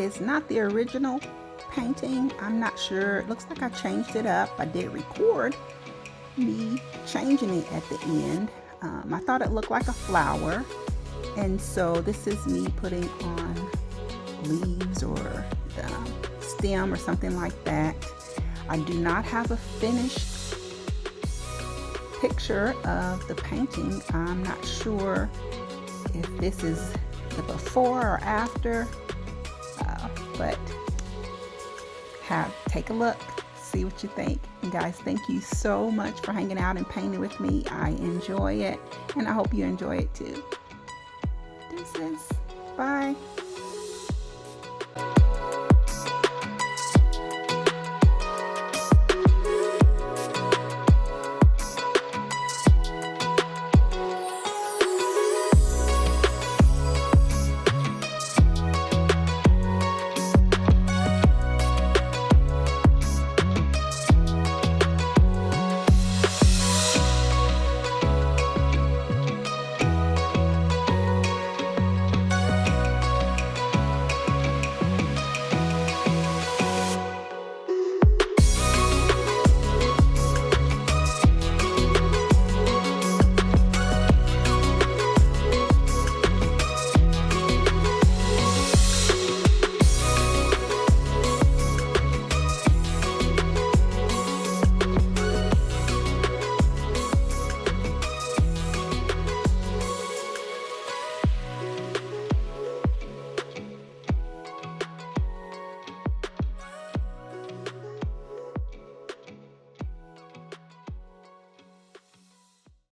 is not the original painting. I'm not sure. It looks like I changed it up. I did record me changing it at the end. I thought it looked like a flower, and so this is me putting on leaves or the stem or something like that. I do not have a finished picture of the painting. I'm not sure if this is the before or after, but take a look, see what you think. And guys, thank you so much for hanging out and painting with me. I enjoy it, and I hope you enjoy it too. Deuces. Bye.